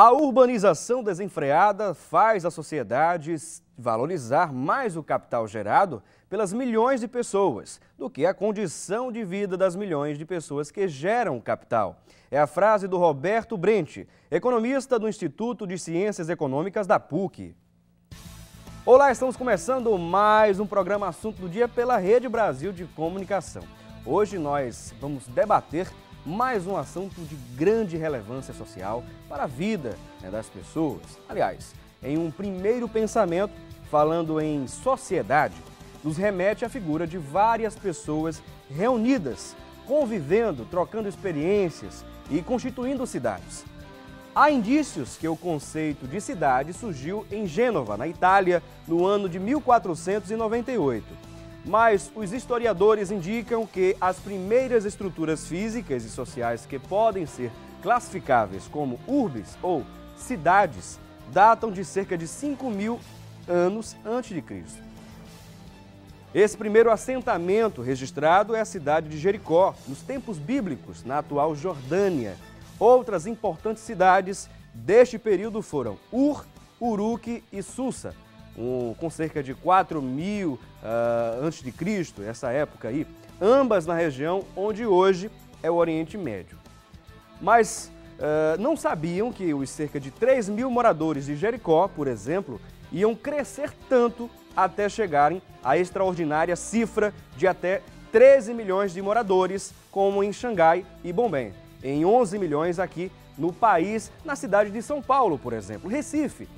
A urbanização desenfreada faz a sociedade valorizar mais o capital gerado pelas milhões de pessoas do que a condição de vida das milhões de pessoas que geram o capital. É a frase do Roberto Brente, economista do Instituto de Ciências Econômicas da PUC. Olá, estamos começando mais um programa Assunto do Dia pela Rede Brasil de Comunicação. Hoje nós vamos debater mais um assunto de grande relevância social para a vida das pessoas. Aliás, em um primeiro pensamento, falando em sociedade, nos remete à figura de várias pessoas reunidas, convivendo, trocando experiências e constituindo cidades. Há indícios que o conceito de cidade surgiu em Gênova, na Itália, no ano de 1498. Mas os historiadores indicam que as primeiras estruturas físicas e sociais que podem ser classificáveis como urbes ou cidades datam de cerca de 5.000 anos antes de Cristo. Esse primeiro assentamento registrado é a cidade de Jericó, nos tempos bíblicos, na atual Jordânia. Outras importantes cidades deste período foram Ur, Uruque e Susa, com cerca de 4.000 antes de Cristo, essa época aí, ambas na região onde hoje é o Oriente Médio. Mas não sabiam que os cerca de 3.000 moradores de Jericó, por exemplo, iam crescer tanto até chegarem à extraordinária cifra de até 13 milhões de moradores, como em Xangai e Bombém, em 11 milhões aqui no país, na cidade de São Paulo, por exemplo. Recife,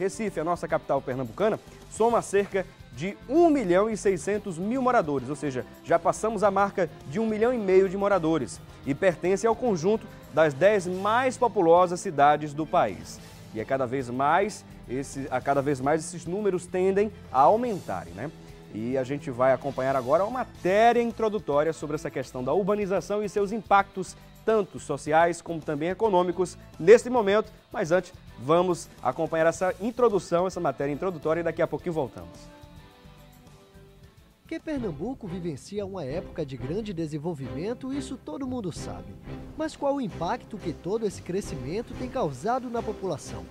a nossa capital pernambucana, soma cerca de 1.600.000 moradores, ou seja, já passamos a marca de 1,5 milhão de moradores e pertence ao conjunto das 10 mais populosas cidades do país. E a cada vez mais esses números tendem a aumentarem, né? E a gente vai acompanhar agora uma matéria introdutória sobre essa questão da urbanização e seus impactos tanto sociais como também econômicos neste momento. Mas antes, vamos acompanhar essa introdução, essa matéria introdutória e daqui a pouquinho voltamos. Que Pernambuco vivencia uma época de grande desenvolvimento, isso todo mundo sabe. Mas qual o impacto que todo esse crescimento tem causado na população?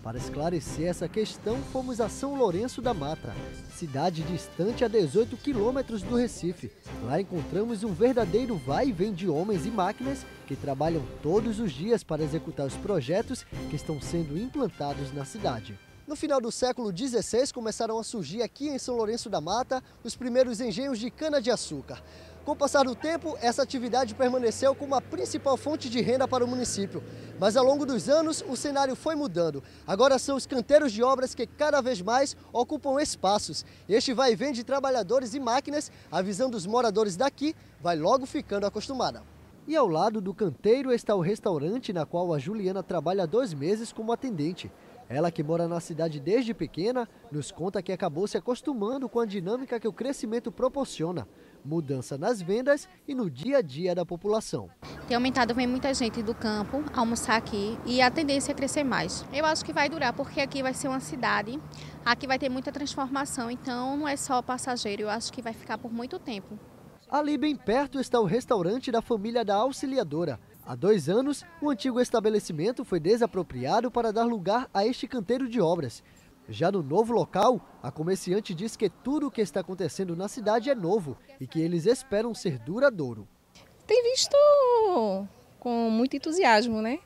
Para esclarecer essa questão, fomos a São Lourenço da Mata, cidade distante a 18 quilômetros do Recife. Lá encontramos um verdadeiro vai e vem de homens e máquinas que trabalham todos os dias para executar os projetos que estão sendo implantados na cidade. No final do século XVI, começaram a surgir aqui em São Lourenço da Mata os primeiros engenhos de cana-de-açúcar. Com o passar do tempo, essa atividade permaneceu como a principal fonte de renda para o município. Mas ao longo dos anos, o cenário foi mudando. Agora são os canteiros de obras que cada vez mais ocupam espaços. Este vai e vem de trabalhadores e máquinas, a visão dos moradores daqui vai logo ficando acostumada. E ao lado do canteiro está o restaurante na qual a Juliana trabalha há 2 meses como atendente. Ela, que mora na cidade desde pequena, nos conta que acabou se acostumando com a dinâmica que o crescimento proporciona. Mudança nas vendas e no dia a dia da população. Tem aumentado, vem muita gente do campo almoçar aqui e a tendência é crescer mais. Eu acho que vai durar porque aqui vai ser uma cidade, aqui vai ter muita transformação, então não é só passageiro, eu acho que vai ficar por muito tempo. Ali bem perto está o restaurante da família da Auxiliadora. Há 2 anos, o antigo estabelecimento foi desapropriado para dar lugar a este canteiro de obras. Já no novo local, a comerciante diz que tudo o que está acontecendo na cidade é novo e que eles esperam ser duradouro. Tem visto com muito entusiasmo, né?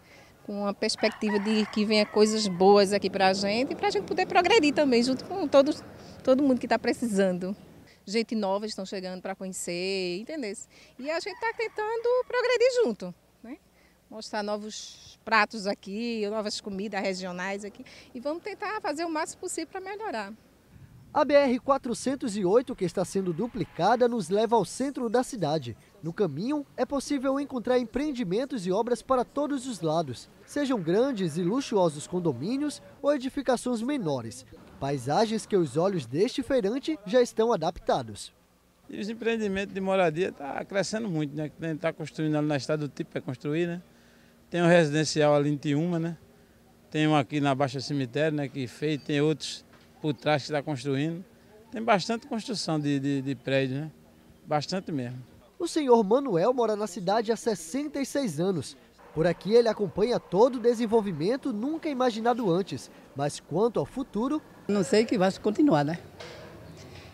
Com a perspectiva de que venha coisas boas aqui para a gente poder progredir também, junto com todo mundo que está precisando. Gente nova estão chegando para conhecer, entendeu? E a gente está tentando progredir junto, né? Mostrar novos pratos aqui, novas comidas regionais aqui e vamos tentar fazer o máximo possível para melhorar. A BR-408, que está sendo duplicada, nos leva ao centro da cidade. No caminho, é possível encontrar empreendimentos e obras para todos os lados, sejam grandes e luxuosos condomínios ou edificações menores. Paisagens que os olhos deste feirante já estão adaptados. E os empreendimentos de moradia estão crescendo muito, né? A gente está construindo ali na estrada do tipo para construir, né? Tem um residencial ali em Tiúma, né? Tem um aqui na Baixa Cemitério, né? Que fez, tem outros por trás que está construindo. Tem bastante construção de prédio, né? Bastante mesmo. O senhor Manuel mora na cidade há 66 anos. Por aqui ele acompanha todo o desenvolvimento nunca imaginado antes, mas quanto ao futuro... Não sei que vai continuar, né?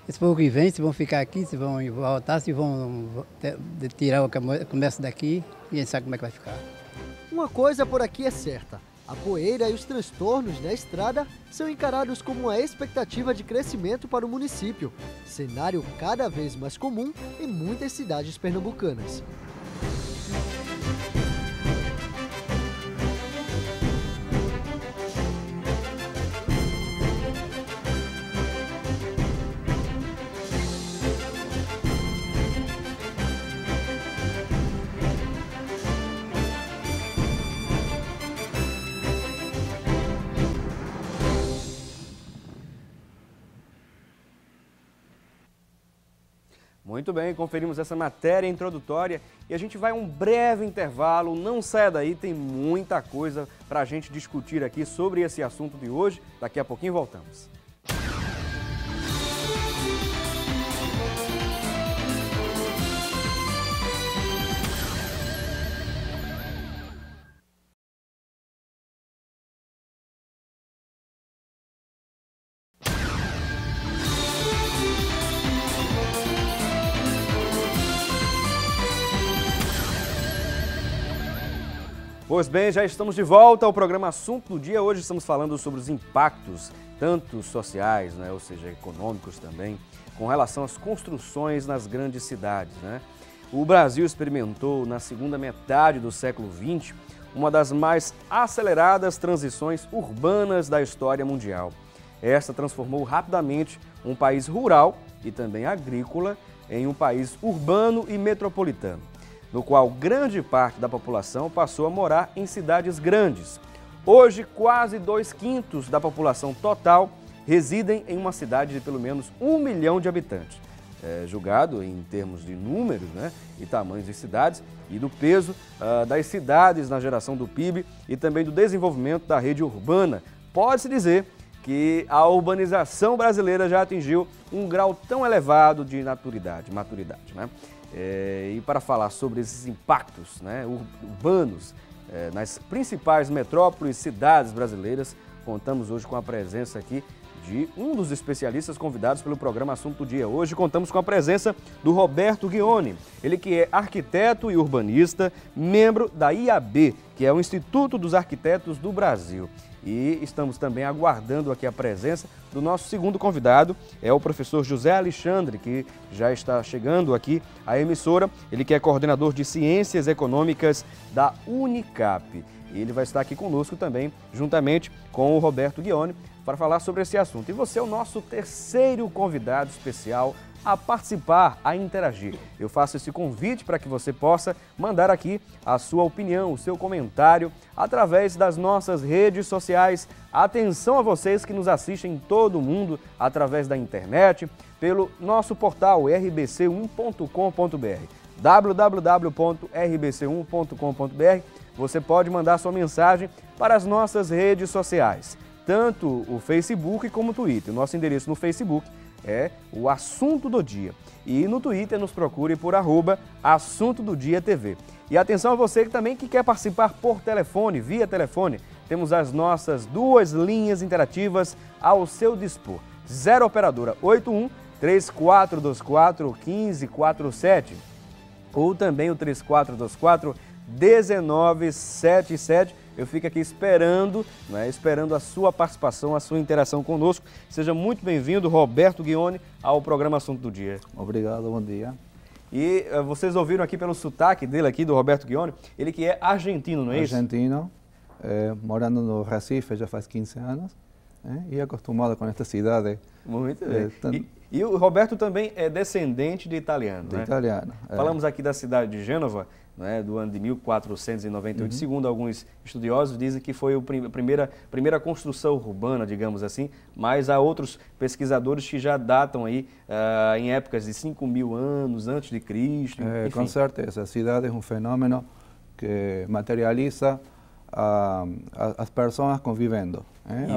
Esse povo que vem, se vão ficar aqui, se vão voltar, se vão tirar o comércio daqui, e a gente sabe como é que vai ficar. Uma coisa por aqui é certa, a poeira e os transtornos na estrada são encarados como uma expectativa de crescimento para o município, cenário cada vez mais comum em muitas cidades pernambucanas. Muito bem, conferimos essa matéria introdutória e a gente vai a um breve intervalo. Não saia daí, tem muita coisa para a gente discutir aqui sobre esse assunto de hoje. Daqui a pouquinho voltamos. Pois bem, já estamos de volta ao programa Assunto do Dia. Hoje estamos falando sobre os impactos, tanto sociais, né, ou seja, econômicos também, com relação às construções nas grandes cidades, né? O Brasil experimentou, na segunda metade do século XX, uma das mais aceleradas transições urbanas da história mundial. Esta transformou rapidamente um país rural e também agrícola em um país urbano e metropolitano, no qual grande parte da população passou a morar em cidades grandes. Hoje, quase 2/5 da população total residem em uma cidade de pelo menos 1 milhão de habitantes. Julgado em termos de números, né, e tamanhos de cidades e do peso das cidades na geração do PIB e também do desenvolvimento da rede urbana, pode-se dizer que a urbanização brasileira já atingiu um grau tão elevado de maturidade, né? E para falar sobre esses impactos, né, urbanos nas principais metrópoles e cidades brasileiras, contamos hoje com a presença aqui de um dos especialistas convidados pelo programa Assunto do Dia. Hoje contamos com a presença do Roberto Ghioni, ele que é arquiteto e urbanista, membro da IAB, que é o Instituto dos Arquitetos do Brasil. E estamos também aguardando aqui a presença do nosso segundo convidado, é o professor José Alexandre, que já está chegando aqui à emissora. Ele que é coordenador de Ciências Econômicas da Unicap. E ele vai estar aqui conosco também, juntamente com o Roberto Ghioni, para falar sobre esse assunto. E você é o nosso terceiro convidado especial a participar, a interagir. Eu faço esse convite para que você possa mandar aqui a sua opinião, o seu comentário, através das nossas redes sociais. Atenção a vocês que nos assistem em todo o mundo, através da internet, pelo nosso portal rbc1.com.br, www.rbc1.com.br. Você pode mandar sua mensagem para as nossas redes sociais, tanto o Facebook como o Twitter. Nosso endereço no Facebook é o Assunto do Dia. E no Twitter nos procure por @Assunto do Dia TV. E atenção a você que também quer participar por telefone, via telefone. Temos as nossas duas linhas interativas ao seu dispor. 0 operadora 81 3424 1547 ou também o 3424 1977. Eu fico aqui esperando, né, esperando a sua participação, a sua interação conosco. Seja muito bem-vindo, Roberto Ghioni, ao programa Assunto do Dia. Obrigado, bom dia. E vocês ouviram aqui pelo sotaque dele aqui, do Roberto Ghioni, ele que é argentino, não é isso? Argentino, morando no Recife já faz 15 anos, e acostumado com esta cidade. Muito bem. E o Roberto também é descendente de italiano, né? Italiano. Falamos aqui da cidade de Gênova, né, do ano de 1498, segundo alguns estudiosos, dizem que foi a primeira construção urbana, digamos assim, mas há outros pesquisadores que já datam aí em épocas de 5.000 anos antes de Cristo. Com certeza, a cidade é um fenômeno que materializa as pessoas convivendo.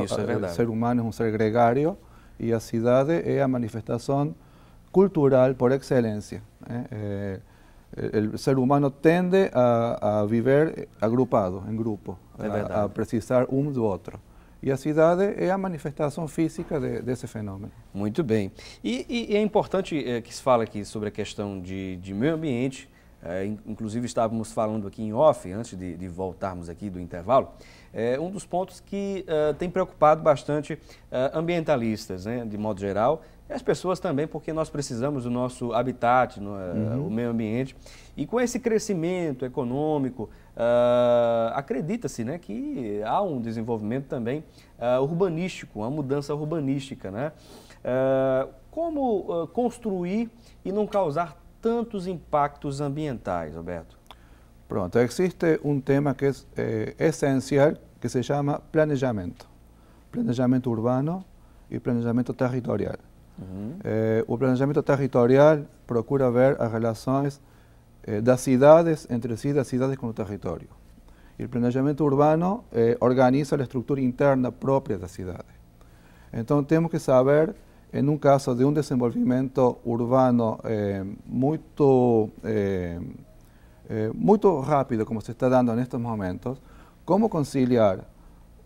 Isso é verdade. O ser humano é um ser gregário e a cidade é a manifestação cultural por excelência. El ser humano tende a viver agrupado, em grupo, a precisar um do outro. E a cidade é a manifestação física desse fenômeno. Muito bem. E é importante que se fale aqui sobre a questão de meio ambiente. Inclusive estávamos falando aqui em off, antes de voltarmos aqui do intervalo, um dos pontos que tem preocupado bastante ambientalistas, né, de modo geral, e as pessoas também, porque nós precisamos do nosso habitat, o meio ambiente. E com esse crescimento econômico, acredita-se, né, que há um desenvolvimento também urbanístico, uma mudança urbanística, né? Como construir e não causar tantos impactos ambientais, Roberto? Pronto, existe um tema que é essencial, que se chama planejamento. Planejamento urbano e planejamento territorial. O planejamento territorial procura ver as relações das cidades entre si, das cidades com o território. E o planejamento urbano organiza a estrutura interna própria da cidade. Então temos que saber, em um caso de um desenvolvimento urbano muito rápido, como se está dando nestes momentos, como conciliar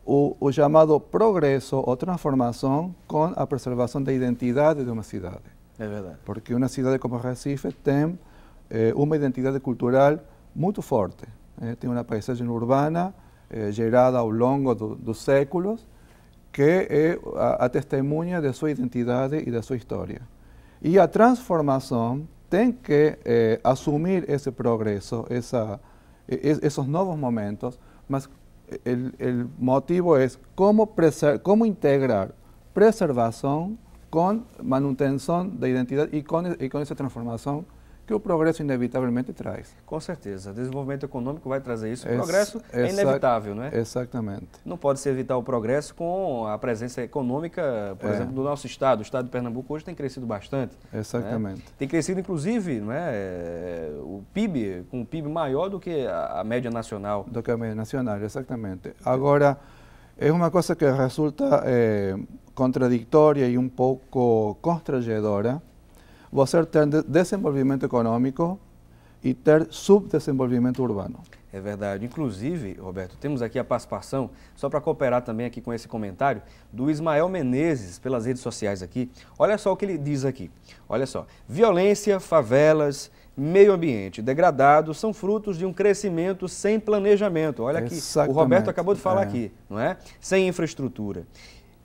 o chamado progresso ou transformação com a preservação da identidade de uma cidade. É verdade. Porque uma cidade como Recife tem uma identidade cultural muito forte. Tem uma paisagem urbana gerada ao longo dos séculos, que é a testemunha de sua identidade e da sua história. E a transformação tem que assumir esse progresso, esses novos momentos, mas o motivo é como integrar preservação com manutenção da identidade e com essa transformação que o progresso inevitavelmente traz. Com certeza. O desenvolvimento econômico vai trazer isso. O progresso é inevitável, não é? Exatamente. Não pode se evitar o progresso com a presença econômica, por exemplo, do nosso estado. O estado de Pernambuco hoje tem crescido bastante. Exatamente. Né? Tem crescido, inclusive, não é? O PIB, com um PIB maior do que a média nacional. Do que a média nacional, exatamente. Agora, é uma coisa que resulta contraditória e um pouco constrangedora, você ter desenvolvimento econômico e ter subdesenvolvimento urbano. É verdade. Inclusive, Roberto, temos aqui a participação, só para cooperar também aqui com esse comentário, do Ismael Menezes, pelas redes sociais aqui. Olha só o que ele diz aqui. Olha só. Violência, favelas, meio ambiente degradado são frutos de um crescimento sem planejamento. Olha aqui, o Roberto acabou de falar aqui, não é? Sem infraestrutura.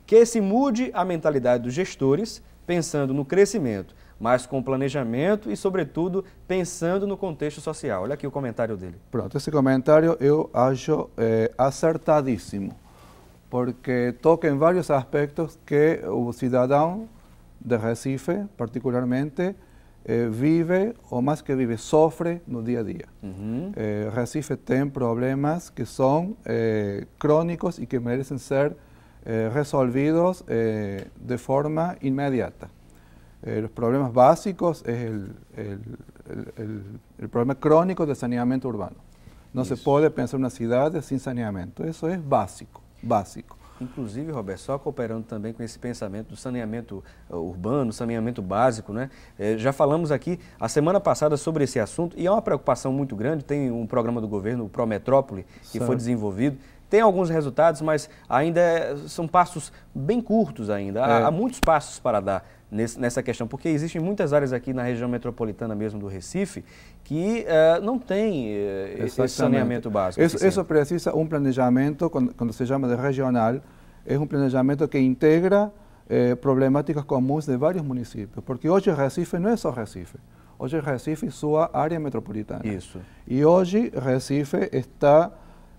Que se mude a mentalidade dos gestores, pensando no crescimento, mas com planejamento e, sobretudo, pensando no contexto social. Olha aqui o comentário dele. Pronto, esse comentário eu acho acertadíssimo, porque toca em vários aspectos que o cidadão de Recife, particularmente, vive, ou mais que vive, sofre no dia a dia. Recife tem problemas que são crônicos e que merecem ser resolvidos de forma imediata. Los problemas básicos es el problema crónico de saneamiento urbano. No se puede pensar una ciudad sin saneamento. Eso es básico, básico. Inclusive, Roberto, só cooperando também com esse pensamento do saneamento urbano, saneamento básico, né? Já falamos aqui a semana passada sobre esse assunto e é uma preocupação muito grande. Tem um programa do governo, o Prometrópole, que foi desenvolvido. Tem alguns resultados, mas ainda são passos bem curtos ainda. Há muitos passos para dar nessa questão, porque existem muitas áreas aqui na região metropolitana mesmo do Recife que não tem esse saneamento básico. Isso precisa um planejamento, quando se chama de regional, é um planejamento que integra problemáticas comuns de vários municípios, porque hoje Recife não é só Recife. Hoje Recife é sua área metropolitana. Isso. E hoje Recife está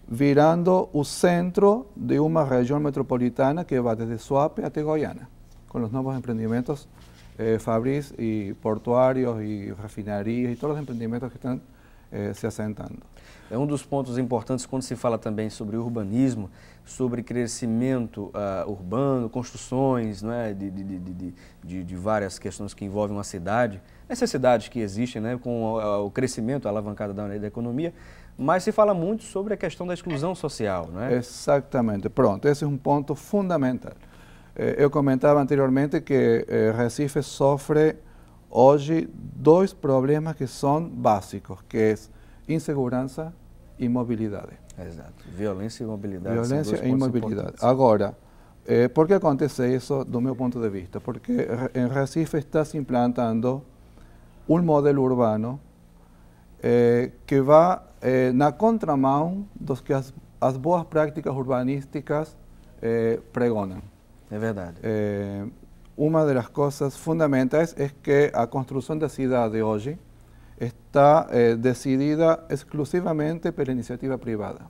virando o centro de uma região metropolitana que vai desde Suape até Goiânia, con los nuevos emprendimientos fabris y portuarios y refinarias y todos los emprendimientos que están se assentando. É um dos pontos importantes quando se fala também sobre urbanismo, sobre crescimento urbano, construções, não é? de várias questões que envolvem uma cidade, necessidades que existem, né? Com o crescimento, a alavancada da economia, mas se fala muito sobre a questão da exclusão social, não é? Exatamente, pronto, esse é um ponto fundamental. Eu comentava anteriormente que Recife sofre hoje dois problemas que são básicos, que é insegurança e mobilidade. Exato. Violência e mobilidade. Violência são e dois pontos mobilidade. importantes. Agora, por que acontece isso do meu ponto de vista? Porque em Recife está se implantando um modelo urbano que vai na contramão dos que as boas práticas urbanísticas pregonam. É verdade. Uma das coisas fundamentais é que a construção da cidade hoje está decidida exclusivamente pela iniciativa privada.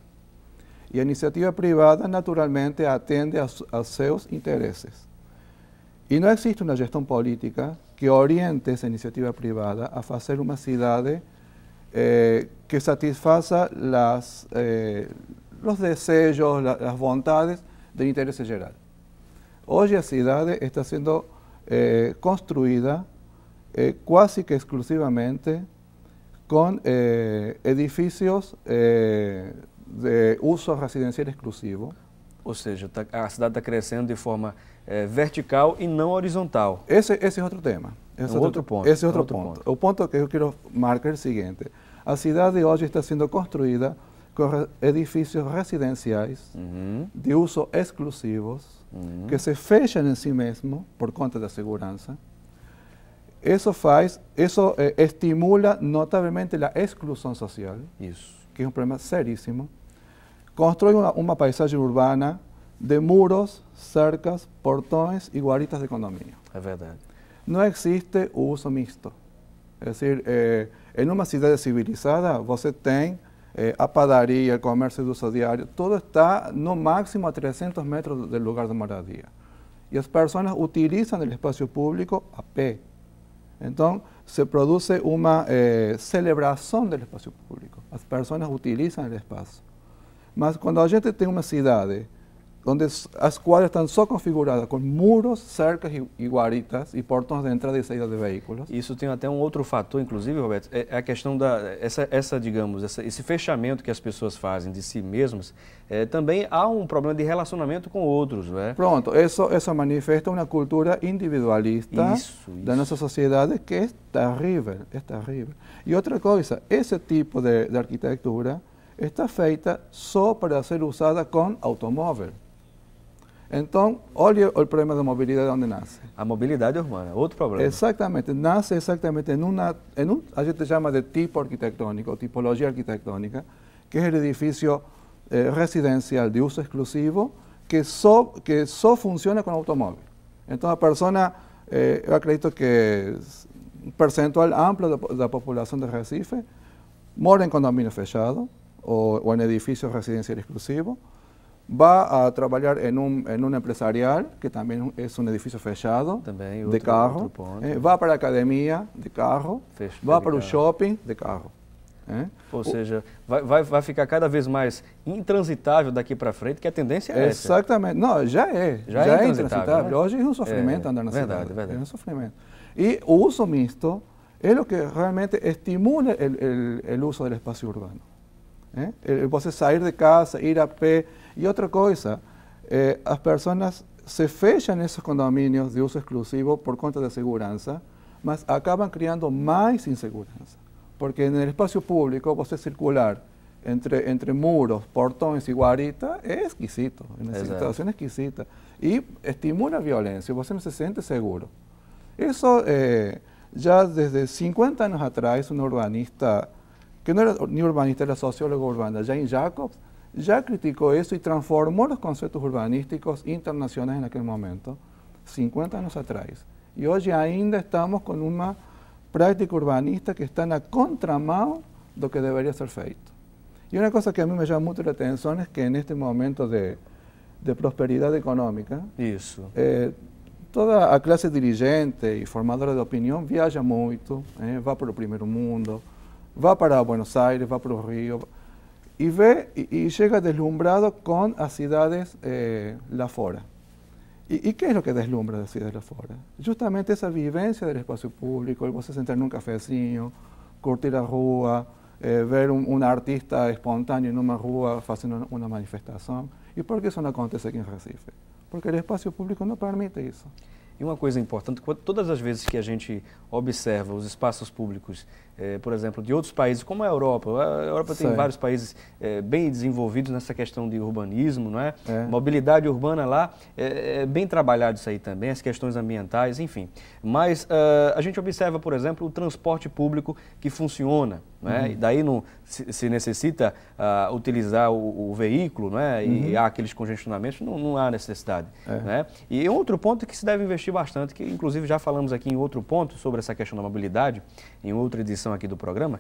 E a iniciativa privada, naturalmente, atende aos seus interesses. E não existe uma gestão política que oriente essa iniciativa privada a fazer uma cidade que satisfaça os desejos, as vontades do interesse geral. Hoje a cidade está sendo construída quase que exclusivamente com edifícios de uso residencial exclusivo. Ou seja, a cidade está crescendo de forma vertical e não horizontal. Esse é outro tema. Esse é outro ponto. Esse é outro ponto. O ponto que eu quero marcar é o seguinte. A cidade hoje está sendo construída com edifícios residenciais de uso exclusivos, que se fecham em si mesmo por conta da segurança. Isso estimula notavelmente a exclusão social, que é um problema seríssimo. Constrói uma paisagem urbana de muros, cercas, portões e guaritas de condomínio. É verdade. Não existe o uso misto. É decir, em uma cidade civilizada, você tem a padaria, o comércio de uso diário, tudo está no máximo a 300 metros do lugar de moradia. E as pessoas utilizam o espaço público a pé. Então, se produz uma celebração do espaço público. As pessoas utilizam o espaço. Mas quando a gente tem uma cidade onde as quadras estão só configuradas com muros, cercas e guaritas e portões de entrada e saída de veículos. Isso tem até um outro fator, inclusive, Roberto, é a questão esse fechamento que as pessoas fazem de si mesmas. Também há um problema de relacionamento com outros, não é? Pronto, isso manifesta uma cultura individualista da nossa sociedade que é terrível, E outra coisa, esse tipo de arquitetura está feita só para ser usada com automóvel. Então, olha o problema da mobilidade onde nasce. A mobilidade urbana, outro problema. Exatamente, nasce exatamente a gente chama de tipo arquitetônico, tipologia arquitetônica, que é o edifício residencial de uso exclusivo que só funciona com automóvel. Então, a pessoa, eu acredito que um percentual amplo da população de Recife mora em condomínio fechado ou em edifício residencial exclusivo, va a trabalhar en un empresarial, que también es un edificio fechado, de carro, va para a academia de carro, va para o shopping de carro. Ou seja, vai ficar cada vez mais intransitável daqui para frente, que a tendência é essa. Exatamente. Não, já é intransitável. Né? Hoje é um sofrimento andar na cidade. Verdade. É um sofrimento. E o uso misto é o que realmente estimula o uso do espaço urbano. Você sair de casa, ir a pé. E outra coisa, as pessoas se fecham nesses condomínios de uso exclusivo por conta da segurança, mas acabam criando mais insegurança. Porque no espaço público, você circular entre muros, portões e guaritas é esquisito, é uma situação esquisita. E estimula a violência, você não se sente seguro. Isso, já desde 50 anos atrás, um urbanista, que não era nem urbanista, era sociólogo urbano, Jane Jacobs, já criticou isso e transformou os conceitos urbanísticos internacionais naquele momento, 50 anos atrás. E hoje ainda estamos com uma prática urbanista que está na contramão do que deveria ser feito. E uma coisa que a mim me chama muito a atenção é que neste momento de prosperidade econômica, toda a classe dirigente e formadora de opinião viaja muito, vai para o primeiro mundo, vai para Buenos Aires, vai para o Rio, e chega deslumbrado com as cidades lá fora. E que é o que deslumbra das cidades lá fora? Justamente essa vivência do espaço público, você sentar num cafezinho, curtir a rua, ver um artista espontâneo numa rua fazendo uma manifestação. E por que isso não acontece aqui em Recife? Porque o espaço público não permite isso. E uma coisa importante, todas as vezes que a gente observa os espaços públicos, por exemplo, de outros países, como a Europa tem vários países bem desenvolvidos nessa questão de urbanismo, não é? Mobilidade urbana lá, é bem trabalhado isso aí também, as questões ambientais, enfim. Mas a gente observa, por exemplo, o transporte público que funciona, né? E daí não se necessita utilizar o veículo, né? E há aqueles congestionamentos, não há necessidade. Né? E outro ponto que se deve investir bastante, que inclusive já falamos aqui em outro ponto sobre essa questão da mobilidade, em outra edição aqui do programa,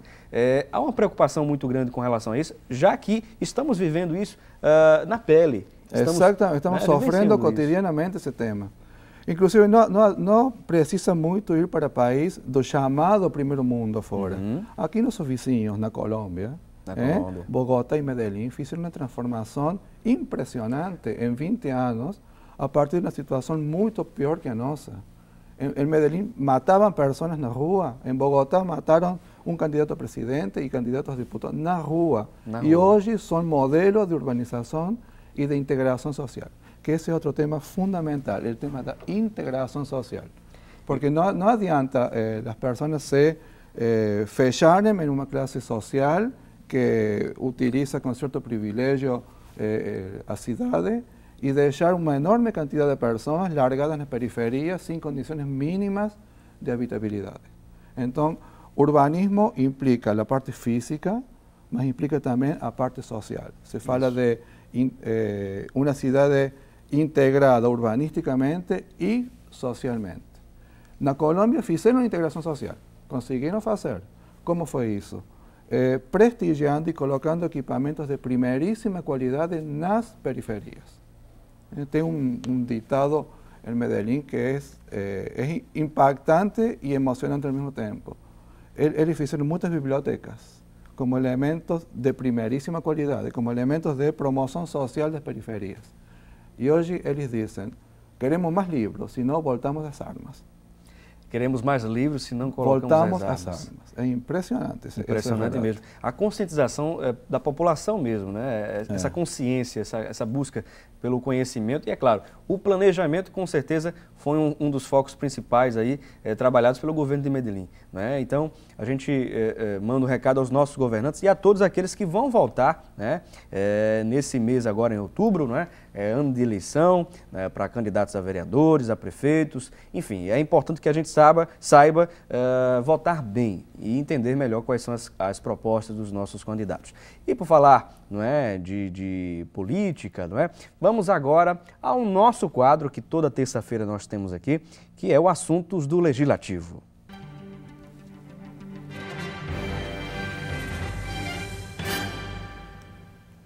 há uma preocupação muito grande com relação a isso, já que estamos vivendo isso na pele. Estamos sofrendo cotidianamente esse tema. Inclusive, não precisa muito ir para país do chamado primeiro mundo afora. Aqui nossos vizinhos, na Colômbia, Bogotá e Medellín, fizeram uma transformação impressionante em 20 anos, a partir de uma situação muito pior que a nossa. Em Medellín matavam pessoas na rua, em Bogotá mataram um candidato a presidente e candidatos a diputados na rua. E hoje são modelos de urbanização e de integração social, que esse é outro tema fundamental, o tema da integração social. Porque não adianta as pessoas se fecharem em uma classe social que utiliza com certo privilégio a cidade e deixar uma enorme quantidade de pessoas largadas nas periferias sem condições mínimas de habitabilidade. Então, urbanismo implica a parte física, mas implica também a parte social. Se fala de uma cidade integrada urbanisticamente e socialmente. Na Colômbia fizeram integração social, conseguiram fazer. Como foi isso? Prestigiando e colocando equipamentos de primeiríssima qualidade nas periferias. Tem um ditado em Medellín que é impactante e emocionante ao mesmo tempo. Eles fizeram muitas bibliotecas como elementos de primeiríssima qualidade, como elementos de promoção social das periferias. E hoje eles dizem, queremos mais livros, senão voltamos às armas. Queremos mais livros, se não colocamos as armas. É impressionante. Impressionante mesmo. A conscientização da população mesmo, né? Essa consciência, essa busca pelo conhecimento. E, é claro, o planejamento, com certeza, foi um dos focos principais aí, trabalhados pelo governo de Medellín. Né? Então, a gente manda um recado aos nossos governantes e a todos aqueles que vão voltar, né? Nesse mês agora, em outubro, né? Ano de eleição, né? Para candidatos a vereadores, a prefeitos, enfim, é importante que a gente saiba votar bem e entender melhor quais são as propostas dos nossos candidatos. E por falar, não é, de política, não é? Vamos agora ao nosso quadro que toda terça-feira nós temos aqui, que é o Assuntos do Legislativo.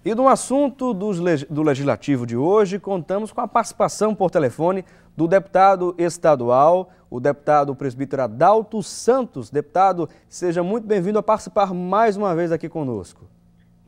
E no assunto do Legislativo de hoje, contamos com a participação por telefone do deputado estadual, o deputado presbítero Adalto Santos. Deputado, seja muito bem-vindo a participar mais uma vez aqui conosco.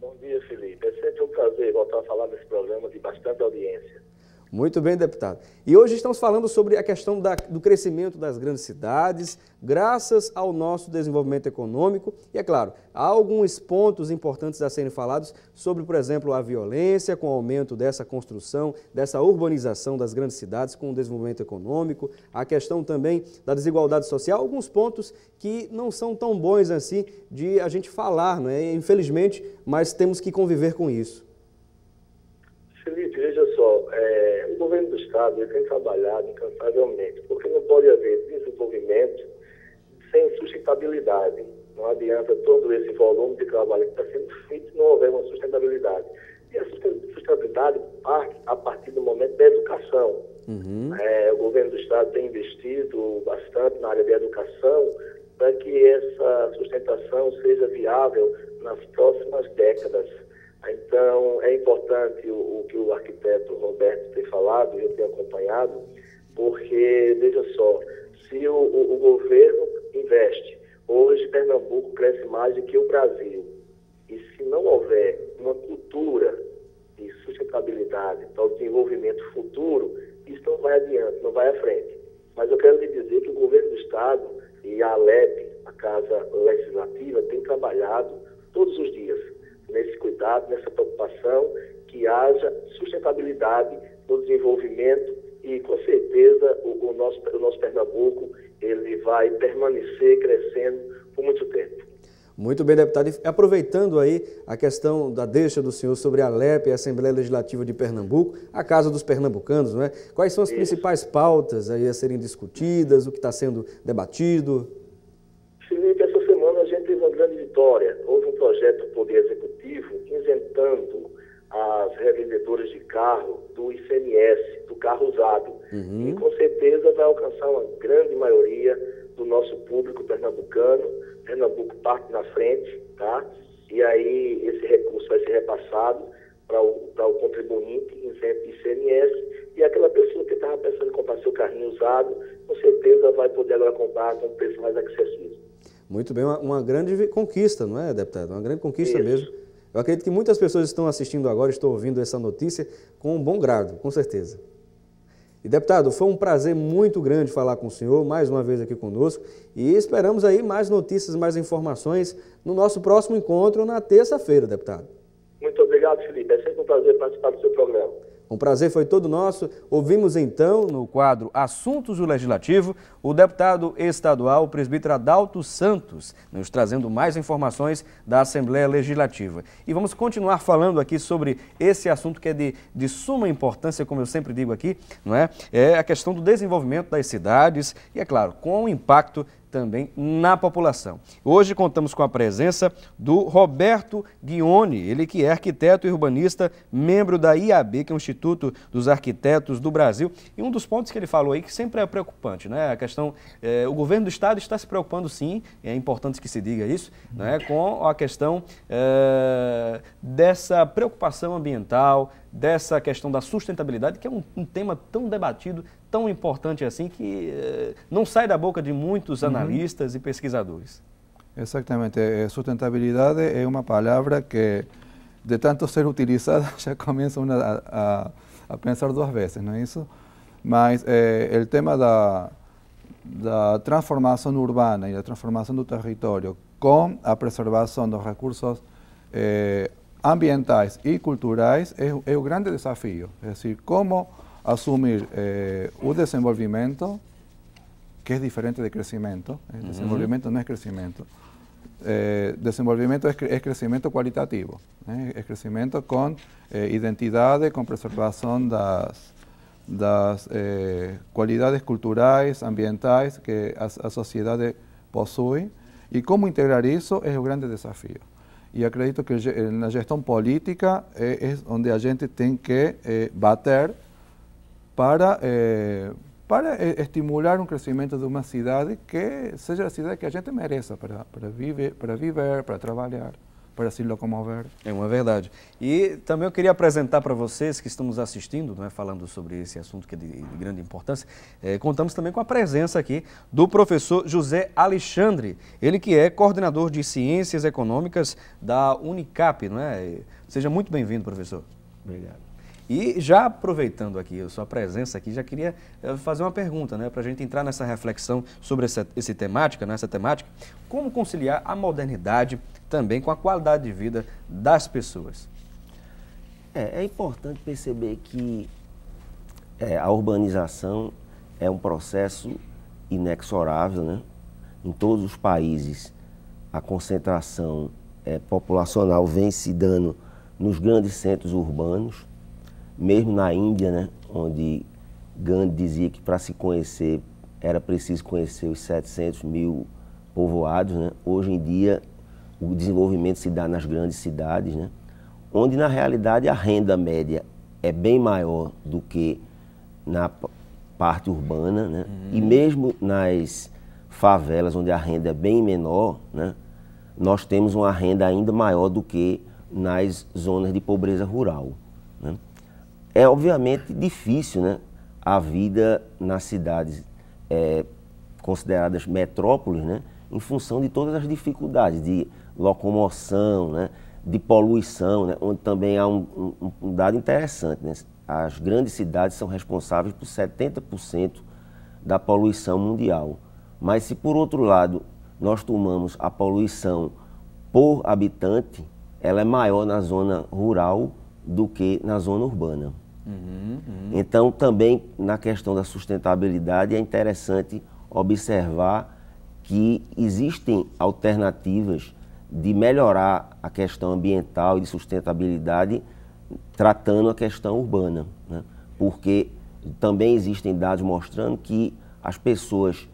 Bom dia, Felipe. É sempre um prazer voltar a falar desse programa de bastante audiência. Muito bem, deputado. E hoje estamos falando sobre a questão do crescimento das grandes cidades, graças ao nosso desenvolvimento econômico. E, é claro, há alguns pontos importantes a serem falados sobre, por exemplo, a violência, com o aumento dessa construção, dessa urbanização das grandes cidades, com o desenvolvimento econômico, a questão também da desigualdade social, alguns pontos que não são tão bons assim de a gente falar, não é? Infelizmente, mas temos que conviver com isso. Felipe, veja só, o governo do Estado tem trabalhado incansavelmente, porque não pode haver desenvolvimento sem sustentabilidade. Não adianta todo esse volume de trabalho que está sendo feito se não houver uma sustentabilidade. E a sustentabilidade parte a partir do momento da educação. O governo do Estado tem investido bastante na área da educação para que essa sustentação seja viável nas próximas décadas. Então, é importante o que o arquiteto Roberto tem falado, eu tenho acompanhado, porque, veja só, se o governo investe, hoje Pernambuco cresce mais do que o Brasil, e se não houver uma cultura de sustentabilidade para o desenvolvimento futuro, isso não vai adiante, não vai à frente. Mas eu quero lhe dizer que o governo do Estado e a ALEP, a Casa Legislativa, tem trabalhado todos os dias nesse cuidado, nessa preocupação, que haja sustentabilidade no desenvolvimento e com certeza o nosso Pernambuco ele vai permanecer crescendo por muito tempo. Muito bem, deputado. E aproveitando aí a questão da deixa do senhor sobre a ALEP, a Assembleia Legislativa de Pernambuco, a Casa dos Pernambucanos, não é? Quais são as principais pautas aí a serem discutidas, o que está sendo debatido? Felipe, essa semana a gente teve uma grande vitória. Houve um projeto do Poder Executivo isentando as revendedoras de carro do ICMS, do carro usado. E com certeza vai alcançar uma grande maioria do nosso público pernambucano. Pernambuco parte na frente, tá? E aí esse recurso vai ser repassado para o contribuinte isento de ICMS, e aquela pessoa que estava pensando em comprar seu carrinho usado, com certeza vai poder agora comprar com um preço mais acessível. Muito bem, uma grande conquista, não é, deputado? Uma grande conquista Isso. mesmo. Eu acredito que muitas pessoas estão assistindo agora, estão ouvindo essa notícia com um bom grado, com certeza. E, deputado, foi um prazer muito grande falar com o senhor, mais uma vez aqui conosco, e esperamos aí mais notícias, mais informações no nosso próximo encontro na terça-feira, deputado. Muito obrigado, Felipe. É sempre um prazer participar do seu programa. Um prazer foi todo nosso. Ouvimos então, no quadro Assuntos do Legislativo, o deputado estadual, o presbítero Adalto Santos, nos trazendo mais informações da Assembleia Legislativa. E vamos continuar falando aqui sobre esse assunto que é de suma importância, como eu sempre digo aqui, não é? É a questão do desenvolvimento das cidades e, é claro, com o impacto também na população. Hoje contamos com a presença do Roberto Ghione, ele que é arquiteto e urbanista, membro da IAB, que é o Instituto dos Arquitetos do Brasil, e um dos pontos que ele falou aí que sempre é preocupante, né? A questão, o governo do estado está se preocupando sim, é importante que se diga isso, né? Com a questão dessa preocupação ambiental, dessa questão da sustentabilidade, que é um tema tão debatido, tão importante assim, que não sai da boca de muitos analistas e pesquisadores. Exactamente. Sustentabilidade é uma palavra que, de tanto ser utilizada, já começa a pensar duas vezes, não é isso? Mas o tema da transformação urbana e da transformação do território com a preservação dos recursos ambientais e culturais é o grande desafio. É decir, como assumir o desenvolvimento, que é diferente de crescimento. Desenvolvimento não é crescimento. Desenvolvimento é crescimento qualitativo. É crescimento com identidade, com preservação das qualidades culturais, ambientais que a sociedade possui. E como integrar isso é o grande desafio. E acredito que na gestão política é onde a gente tem que bater para estimular um crescimento de uma cidade que seja a cidade que a gente mereça para viver, para trabalhar, para se locomover. É uma verdade. E também eu queria apresentar para vocês que estão nos assistindo, não é, falando sobre esse assunto que é de grande importância, contamos também com a presença aqui do professor José Alexandre, ele que é coordenador de Ciências Econômicas da Unicap, não é? Seja muito bem-vindo, professor. Obrigado. E já aproveitando aqui a sua presença aqui, já queria fazer uma pergunta, né, para a gente entrar nessa reflexão sobre essa temática, como conciliar a modernidade também com a qualidade de vida das pessoas? É importante perceber que a urbanização é um processo inexorável, né? Em todos os países, a concentração populacional vem se dando nos grandes centros urbanos. Mesmo na Índia, né, onde Gandhi dizia que para se conhecer era preciso conhecer os 700 mil povoados, né? Hoje em dia o desenvolvimento se dá nas grandes cidades, né? Onde na realidade a renda média é bem maior do que na parte urbana, né? E mesmo nas favelas, onde a renda é bem menor, né, nós temos uma renda ainda maior do que nas zonas de pobreza rural, né? É obviamente difícil, né, a vida nas cidades consideradas metrópoles, né, em função de todas as dificuldades de locomoção, né, de poluição, né, onde também há um dado interessante, né, as grandes cidades são responsáveis por 70% da poluição mundial. Mas se por outro lado nós tomamos a poluição por habitante, ela é maior na zona rural do que na zona urbana. Então, também na questão da sustentabilidade, é interessante observar que existem alternativas de melhorar a questão ambiental e de sustentabilidade tratando a questão urbana, né? Porque também existem dados mostrando que as pessoas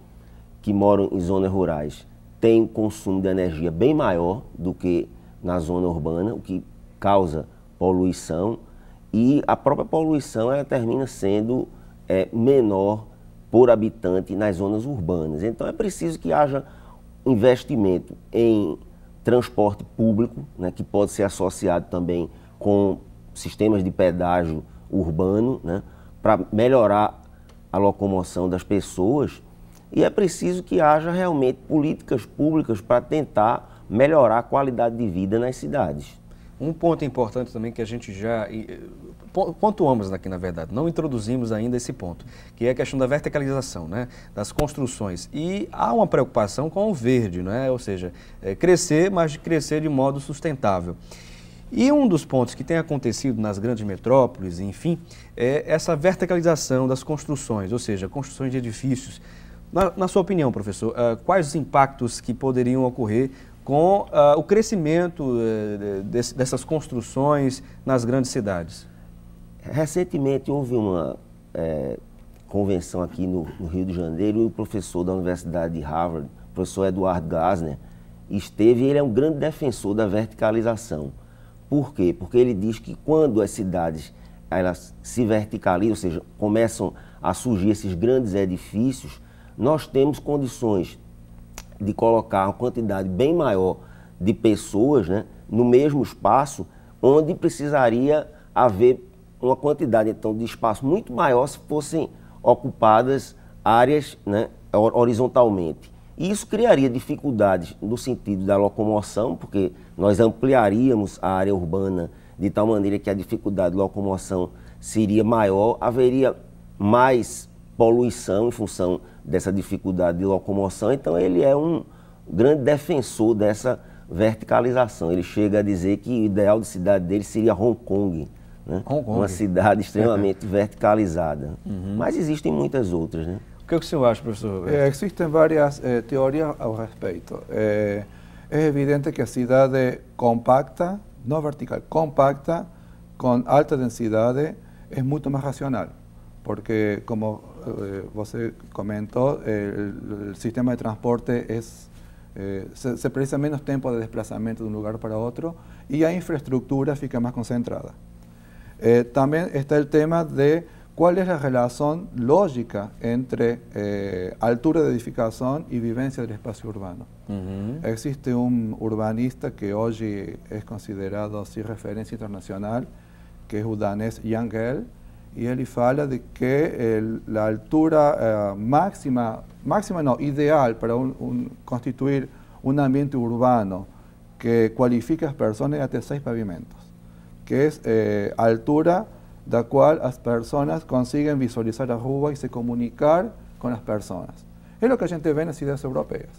que moram em zonas rurais têm um consumo de energia bem maior do que na zona urbana, o que causa poluição, e a própria poluição ela termina sendo menor por habitante nas zonas urbanas. Então é preciso que haja investimento em transporte público, né, que pode ser associado também com sistemas de pedágio urbano, né, para melhorar a locomoção das pessoas, e é preciso que haja realmente políticas públicas para tentar melhorar a qualidade de vida nas cidades. Um ponto importante também que a gente já pontuamos aqui, na verdade, não introduzimos ainda esse ponto, que é a questão da verticalização, né, das construções. E há uma preocupação com o verde, né, ou seja, crescer, mas crescer de modo sustentável. E um dos pontos que tem acontecido nas grandes metrópoles, enfim, é essa verticalização das construções, ou seja, construções de edifícios. Na sua opinião, professor, quais os impactos que poderiam ocorrer com o crescimento dessas construções nas grandes cidades? Recentemente houve uma convenção aqui no Rio de Janeiro e o professor da Universidade de Harvard, o professor Eduardo Gassner, esteve e ele é um grande defensor da verticalização. Por quê? Porque ele diz que quando as cidades elas se verticalizam, ou seja, começam a surgir esses grandes edifícios, nós temos condições de colocar uma quantidade bem maior de pessoas, né, no mesmo espaço, onde precisaria haver uma quantidade então, de espaço muito maior se fossem ocupadas áreas, né, horizontalmente. E isso criaria dificuldades no sentido da locomoção, porque nós ampliaríamos a área urbana de tal maneira que a dificuldade de locomoção seria maior, haveria mais poluição em função dessa dificuldade de locomoção. Então ele é um grande defensor dessa verticalização. Ele chega a dizer que o ideal de cidade dele seria Hong Kong, né? Hong Kong. Uma cidade extremamente verticalizada. Mas existem muitas outras, né? O que o senhor acha, professor? Existen varias teorías al respecto. Es evidente que cidade compacta, no vertical, compacta, con alta densidad, es mucho más racional. Porque, como você comentou, el sistema de transporte se precisa menos tiempo de desplazamiento de un lugar para otro y la infraestructura fica más concentrada. También está el tema de cuál es la relación lógica entre altura de edificación y vivencia del espacio urbano. Existe un urbanista que hoy es considerado así referencia internacional, que es el danés Jan Gehl, y él fala de que la altura ideal para constituir un ambiente urbano que cualifica a las personas es hasta 6 pavimentos, que es altura da cual las personas consiguen visualizar la rua y se comunicar con las personas. Es lo que a gente ve en las ciudades europeas,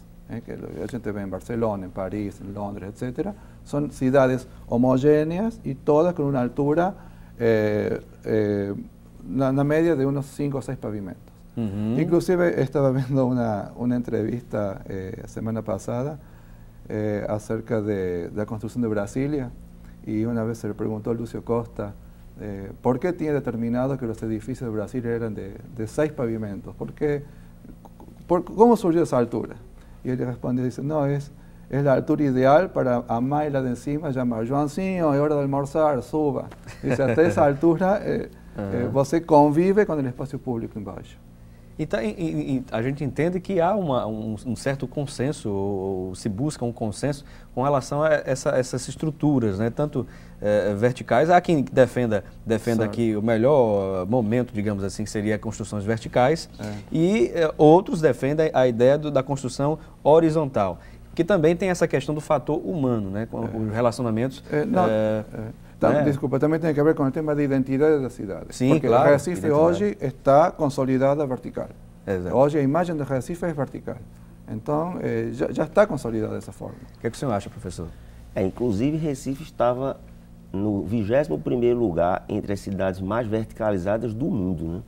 que a gente ve en Barcelona, en París, en Londres, etc. Son ciudades homogéneas y todas con una altura la media de unos 5 o 6 pavimentos. Inclusive estaba viendo una entrevista semana pasada acerca de la construcción de Brasilia, y una vez se le preguntó a Lúcio Costa ¿por qué tiene determinado que los edificios de Brasil eran de 6 pavimentos? ¿Cómo surgió esa altura? Y él responde, dice, no, es la altura ideal para a Mayla de encima llamar Joãozinho, es hora de almorzar, suba. Dice, hasta esa altura você convive com o espaço público embaixo. Então, a gente entende que há um certo consenso, ou se busca um consenso com relação a essas estruturas, né? Tanto verticais, há quem defenda que o melhor momento, digamos assim, seria construções verticais, e outros defendem a ideia da construção horizontal, que também tem essa questão do fator humano, né? Com os relacionamentos... Desculpa, también tiene que ver con el tema de identidad de las ciudades. Sí, porque claro, Recife hoy está consolidada vertical. Exato. Hoy la imagen de Recife es vertical. Entonces, ya está consolidada de esa forma. O que o senhor acha, professor? Inclusive, Recife estava no 21º lugar entre as cidades mais verticalizadas do mundo, né?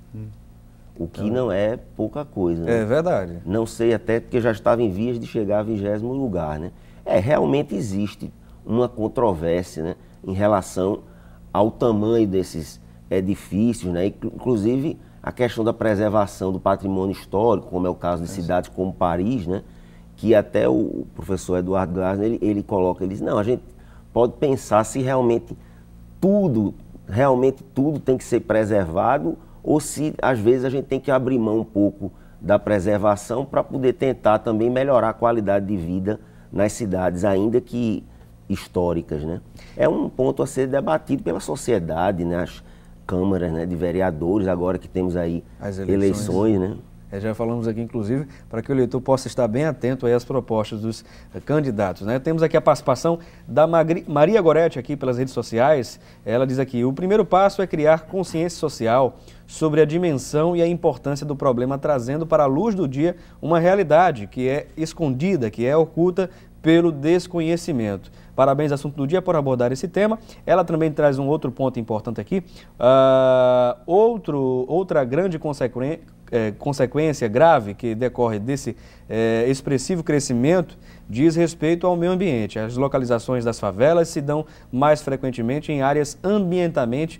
O que não é pouca coisa. Né? É verdade. Não sei até porque já estava em vias de chegar a 20º lugar, né? Realmente existe uma controvérsia, né, em relação ao tamanho desses edifícios, né? Inclusive a questão da preservação do patrimônio histórico, como é o caso de cidades como Paris, né? Que até o professor Eduardo Glasner, ele coloca, ele diz, não, a gente pode pensar se realmente tudo tem que ser preservado ou se às vezes a gente tem que abrir mão um pouco da preservação para poder tentar também melhorar a qualidade de vida nas cidades, ainda que históricas, né? É um ponto a ser debatido pela sociedade, né? As câmaras, né, de vereadores, agora que temos aí as eleições, né? Já falamos aqui, inclusive, para que o eleitor possa estar bem atento aí às propostas dos candidatos, né? Temos aqui a participação da Maria Goretti aqui pelas redes sociais. Ela diz aqui, o primeiro passo é criar consciência social sobre a dimensão e a importância do problema, trazendo para a luz do dia uma realidade que é escondida, que é oculta pelo desconhecimento. Parabéns, assunto do dia, por abordar esse tema. Ela também traz um outro ponto importante aqui. Outra grande consequência grave que decorre desse expressivo crescimento diz respeito ao meio ambiente. As localizações das favelas se dão mais frequentemente em áreas ambientalmente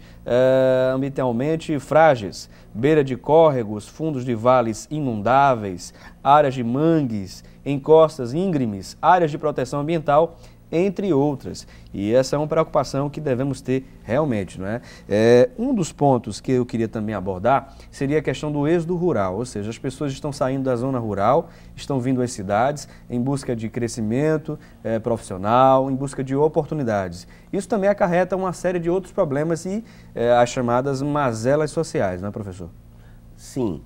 frágeis, beira de córregos, fundos de vales inundáveis, áreas de mangues, encostas íngremes, áreas de proteção ambiental, entre outras. E essa é uma preocupação que devemos ter realmente, não é? Um dos pontos que eu queria também abordar seria a questão do êxodo rural, ou seja, as pessoas estão saindo da zona rural, estão vindo às cidades em busca de crescimento profissional, em busca de oportunidades. Isso também acarreta uma série de outros problemas e as chamadas mazelas sociais, não é, professor? Sim,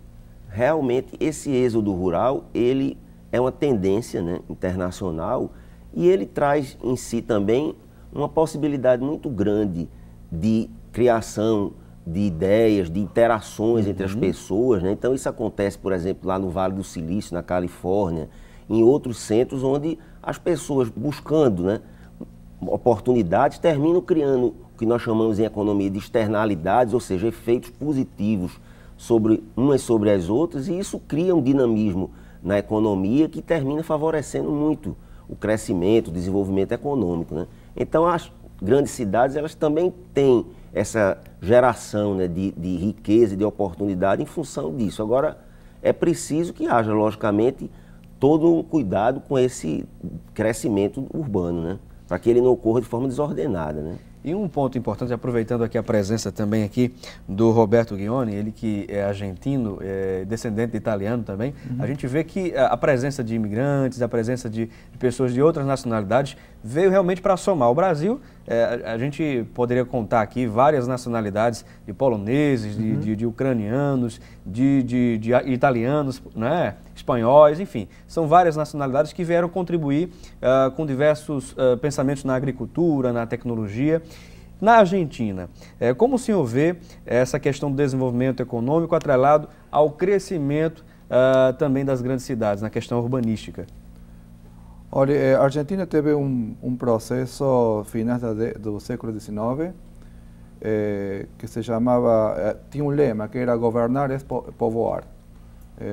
realmente esse êxodo rural, ele é uma tendência, né, internacional. E ele traz em si também uma possibilidade muito grande de criação de ideias, de interações entre as pessoas, né? Então isso acontece, por exemplo, lá no Vale do Silício, na Califórnia, em outros centros onde as pessoas buscando, né, oportunidades terminam criando o que nós chamamos em economia de externalidades, ou seja, efeitos positivos umas sobre as outras, e isso cria um dinamismo na economia que termina favorecendo muito o crescimento, o desenvolvimento econômico, né? Então as grandes cidades, elas também têm essa geração, né, de riqueza e de oportunidade em função disso. Agora, é preciso que haja, logicamente, todo um cuidado com esse crescimento urbano, né? Para que ele não ocorra de forma desordenada, né? E um ponto importante, aproveitando aqui a presença também aqui do Roberto Ghioni, ele que é argentino, descendente de italiano também, a gente vê que a presença de imigrantes, a presença de pessoas de outras nacionalidades veio realmente para somar. O Brasil, a gente poderia contar aqui várias nacionalidades de poloneses, de ucranianos, de italianos, né? Espanhóis, enfim, são várias nacionalidades que vieram contribuir com diversos pensamentos na agricultura, na tecnologia. Na Argentina, como o senhor vê essa questão do desenvolvimento econômico atrelado ao crescimento também das grandes cidades, na questão urbanística? Olha, a Argentina teve um processo finais do século XIX que se chamava, tinha um lema que era governar es povoar.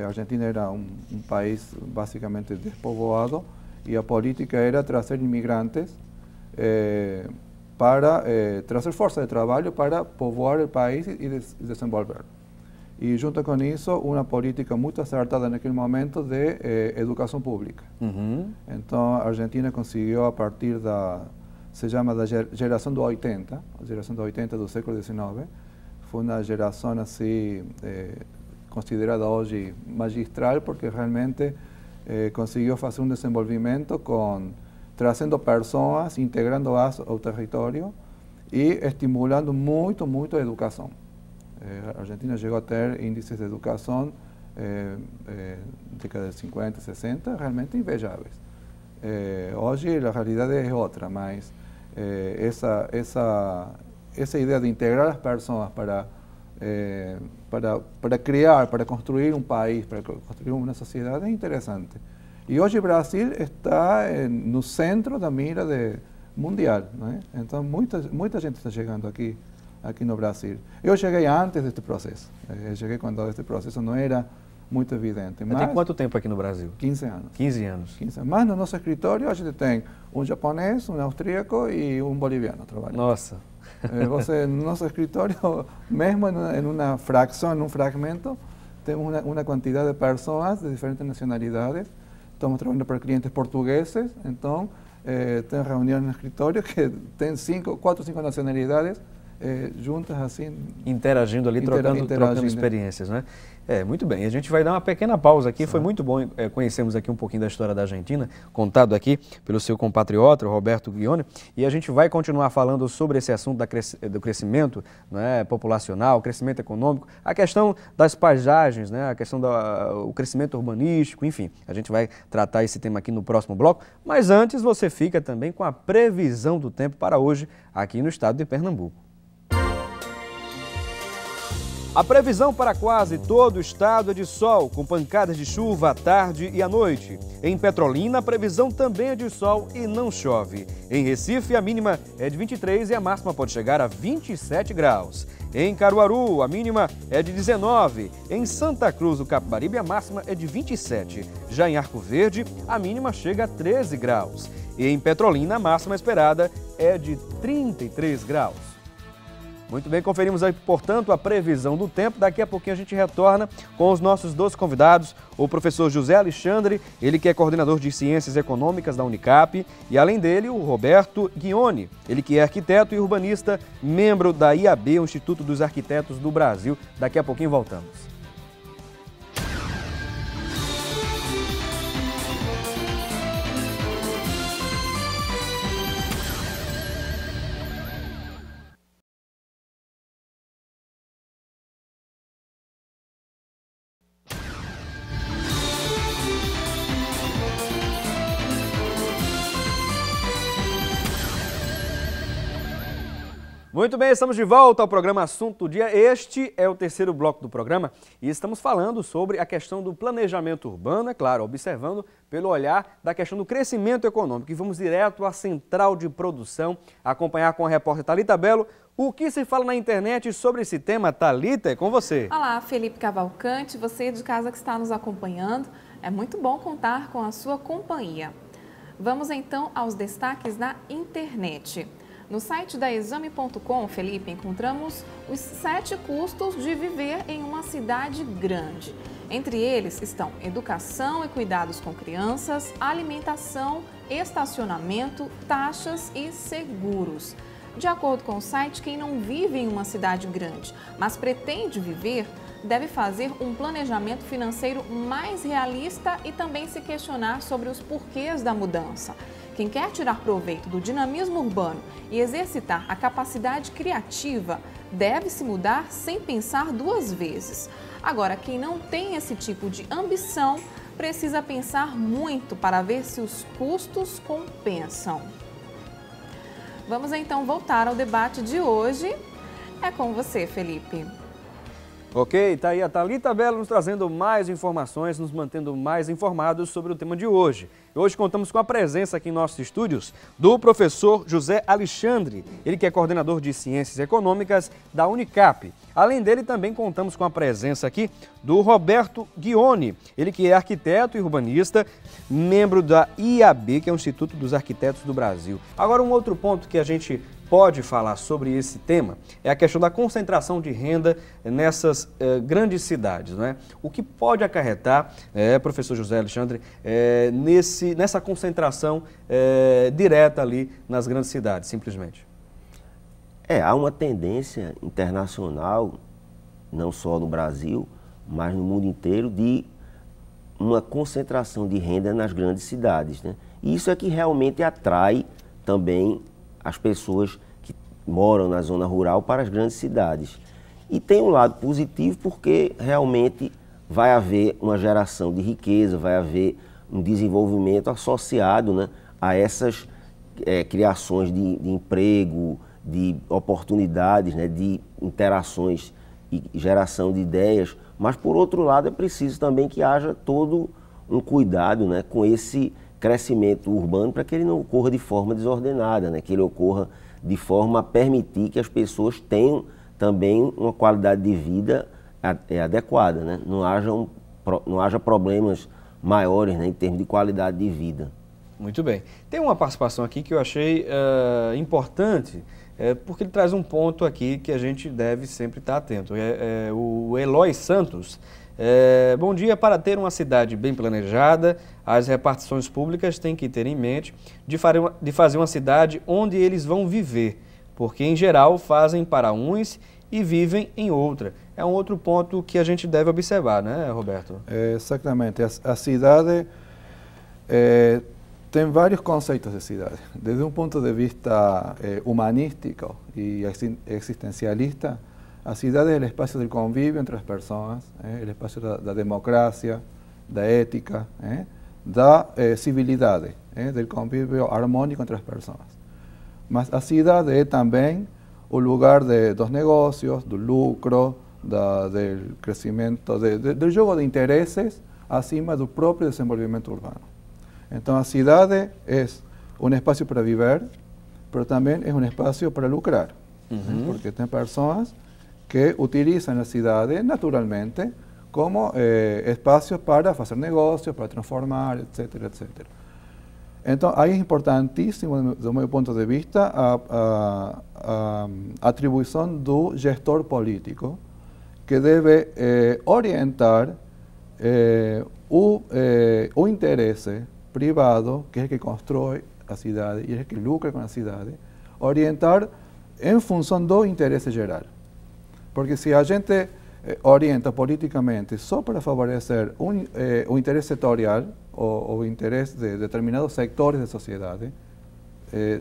A Argentina era um país basicamente despovoado e a política era trazer imigrantes para trazer força de trabalho para povoar o país e desenvolver. E junto com isso, uma política muito acertada naquele momento de educação pública. Então, a Argentina conseguiu, a partir se chama da geração do 80, a geração do 80 do século XIX, foi uma geração assim, considerada hoje magistral, porque realmente conseguiu fazer um desenvolvimento trazendo pessoas, integrando-as ao território e estimulando muito a educação. A Argentina chegou a ter índices de educação década de 50, 60, realmente invejáveis. Hoje a realidade é outra, mas essa ideia de integrar as pessoas para criar, para construir um país, para construir uma sociedade é interessante. E hoje o Brasil está no centro da mira mundial, né? Então muita gente está chegando aqui no Brasil. Eu cheguei antes deste processo. Eu cheguei quando este processo não era muito evidente. Mas tem quanto tempo aqui no Brasil? 15 anos. 15 anos. 15 anos. Mas no nosso escritório a gente tem um japonês, um austríaco e um boliviano trabalhando. Nossa. No nosso escritório, mesmo em uma fração, em um fragmento, temos uma quantidade de pessoas de diferentes nacionalidades. Estamos trabalhando para clientes portugueses, então tem reuniões no escritório que tem 4 ou 5 nacionalidades juntas assim. Interagindo ali, trocando experiências, né? Muito bem. A gente vai dar uma pequena pausa aqui. Foi muito bom conhecermos aqui um pouquinho da história da Argentina, contado aqui pelo seu compatriota, o Roberto Ghione. E a gente vai continuar falando sobre esse assunto do crescimento, né, populacional, crescimento econômico, a questão das paisagens, né, a questão do crescimento urbanístico, enfim. A gente vai tratar esse tema aqui no próximo bloco. Mas antes você fica também com a previsão do tempo para hoje aqui no estado de Pernambuco. A previsão para quase todo o estado é de sol, com pancadas de chuva à tarde e à noite. Em Petrolina, a previsão também é de sol e não chove. Em Recife, a mínima é de 23 e a máxima pode chegar a 27 graus. Em Caruaru, a mínima é de 19. Em Santa Cruz do Capibaribe, a máxima é de 27. Já em Arco Verde, a mínima chega a 13 graus. E em Petrolina, a máxima esperada é de 33 graus. Muito bem, conferimos aí, portanto, a previsão do tempo. Daqui a pouquinho a gente retorna com os nossos 2 convidados, o professor José Alexandre, ele que é coordenador de Ciências Econômicas da Unicap, e além dele, o Roberto Ghione, ele que é arquiteto e urbanista, membro da IAB, o Instituto dos Arquitetos do Brasil. Daqui a pouquinho voltamos. Muito bem, estamos de volta ao programa Assunto do Dia. Este é o terceiro bloco do programa e estamos falando sobre a questão do planejamento urbano, é claro, observando pelo olhar da questão do crescimento econômico. E vamos direto à central de produção, acompanhar com a repórter Thalita Belo o que se fala na internet sobre esse tema. Thalita, é com você. Olá, Felipe Cavalcante, você de casa que está nos acompanhando. É muito bom contar com a sua companhia. Vamos então aos destaques da internet. No site da Exame.com, Felipe, encontramos os 7 custos de viver em uma cidade grande. Entre eles estão educação e cuidados com crianças, alimentação, estacionamento, taxas e seguros. De acordo com o site, quem não vive em uma cidade grande, mas pretende viver, deve fazer um planejamento financeiro mais realista e também se questionar sobre os porquês da mudança. Quem quer tirar proveito do dinamismo urbano e exercitar a capacidade criativa deve se mudar sem pensar 2 vezes. Agora, quem não tem esse tipo de ambição precisa pensar muito para ver se os custos compensam. Vamos então voltar ao debate de hoje. É com você, Felipe. Ok, tá aí a Thalita Belo nos trazendo mais informações, nos mantendo mais informados sobre o tema de hoje. Hoje contamos com a presença aqui em nossos estúdios do professor José Alexandre, ele que é coordenador de Ciências Econômicas da Unicap. Além dele, também contamos com a presença aqui do Roberto Ghione, ele que é arquiteto e urbanista, membro da IAB, que é o Instituto dos Arquitetos do Brasil. Agora, um outro ponto que a gente pode falar sobre esse tema é a questão da concentração de renda nessas grandes cidades, né? O que pode acarretar, professor José Alexandre, nessa concentração direta ali nas grandes cidades, simplesmente? Há uma tendência internacional, não só no Brasil, mas no mundo inteiro, de uma concentração de renda nas grandes cidades, né? E isso é que realmente atrai também as pessoas que moram na zona rural para as grandes cidades. E tem um lado positivo porque realmente vai haver uma geração de riqueza, vai haver um desenvolvimento associado, né, a essas criações de emprego, de oportunidades, né, de interações e geração de ideias. Mas, por outro lado, é preciso também que haja todo um cuidado, né, com esse crescimento urbano para que ele não ocorra de forma desordenada, né? Que ele ocorra de forma a permitir que as pessoas tenham também uma qualidade de vida adequada, né? Não haja problemas maiores, né, em termos de qualidade de vida. Muito bem. Tem uma participação aqui que eu achei importante, porque ele traz um ponto aqui que a gente deve sempre estar atento. O Eloy Santos. Bom dia. Para ter uma cidade bem planejada, as repartições públicas têm que ter em mente de fazer uma cidade onde eles vão viver, porque em geral fazem para uns e vivem em outra. É um outro ponto que a gente deve observar, né, Roberto? Exatamente. A cidade tem vários conceitos de cidade. Desde um ponto de vista humanístico e existencialista, a cidade é o espaço do convívio entre as pessoas, o espaço da democracia, da ética, da civilidade, do convívio harmônico entre as pessoas. Mas a cidade é também o lugar dos negócios, do lucro, do crescimento, do jogo de interesses acima do próprio desenvolvimento urbano. Então a cidade é um espaço para viver, mas também é um espaço para lucrar, porque tem pessoas que utilizam a cidade naturalmente como espaços para fazer negócios, para transformar, etc, etc. Então, aí é importantíssimo, do meu ponto de vista, a atribuição do gestor político, que deve orientar o interesse privado, que é o que constrói a cidade e é o que lucra com a cidade, orientar em função do interesse geral. Porque se a gente orienta politicamente só para favorecer o interesse setorial ou o interesse de determinados sectores da sociedade,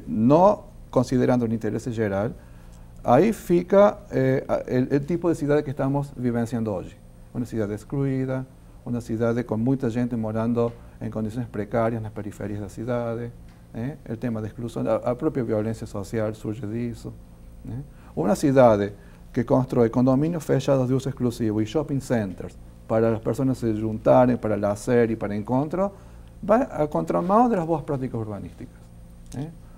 não considerando o interesse geral, aí fica o tipo de cidade que estamos vivenciando hoje. Uma cidade excluída, uma cidade com muita gente morando em condições precárias nas periferias da cidade, o tema da exclusão, a própria violência social surge disso. Uma cidade que constrói condomínios fechados de uso exclusivo e shopping centers para as pessoas se juntarem para lazer e para encontro, vai a contramão das boas práticas urbanísticas.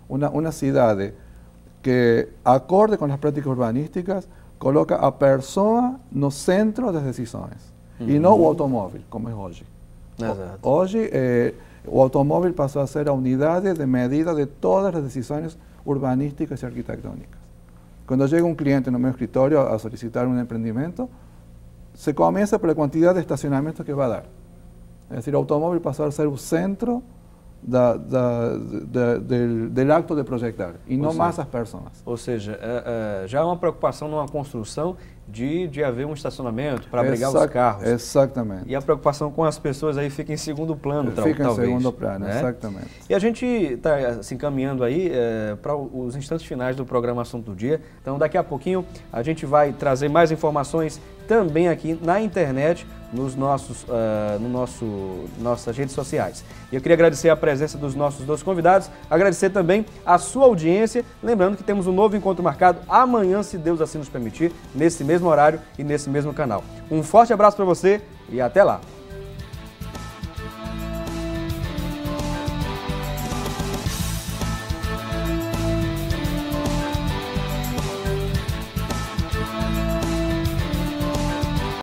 Uma cidade que, acorde com as práticas urbanísticas, coloca a pessoa no centro das decisões e não o automóvel, como é hoje. Exato. Hoje, o automóvel passou a ser a unidade de medida de todas as decisões urbanísticas e arquitetônicas. Quando chega um cliente no meu escritório a solicitar um empreendimento, se começa pela quantidade de estacionamento que vai dar. É decir, o automóvel passou a ser o centro del acto de projetar e não mais as pessoas. Ou seja, já há uma preocupação numa construção de haver um estacionamento para abrigar os carros. Exatamente. E a preocupação com as pessoas aí fica em segundo plano, fica talvez. Em segundo plano, né? Exatamente. E a gente está se encaminhando aí para os instantes finais do programa Assunto do Dia. Então, daqui a pouquinho, a gente vai trazer mais informações também aqui na internet, nossas redes sociais. E eu queria agradecer a presença dos nossos dois convidados, agradecer também a sua audiência, lembrando que temos um novo encontro marcado amanhã, se Deus assim nos permitir, nesse mesmo horário e nesse mesmo canal. Um forte abraço para você e até lá!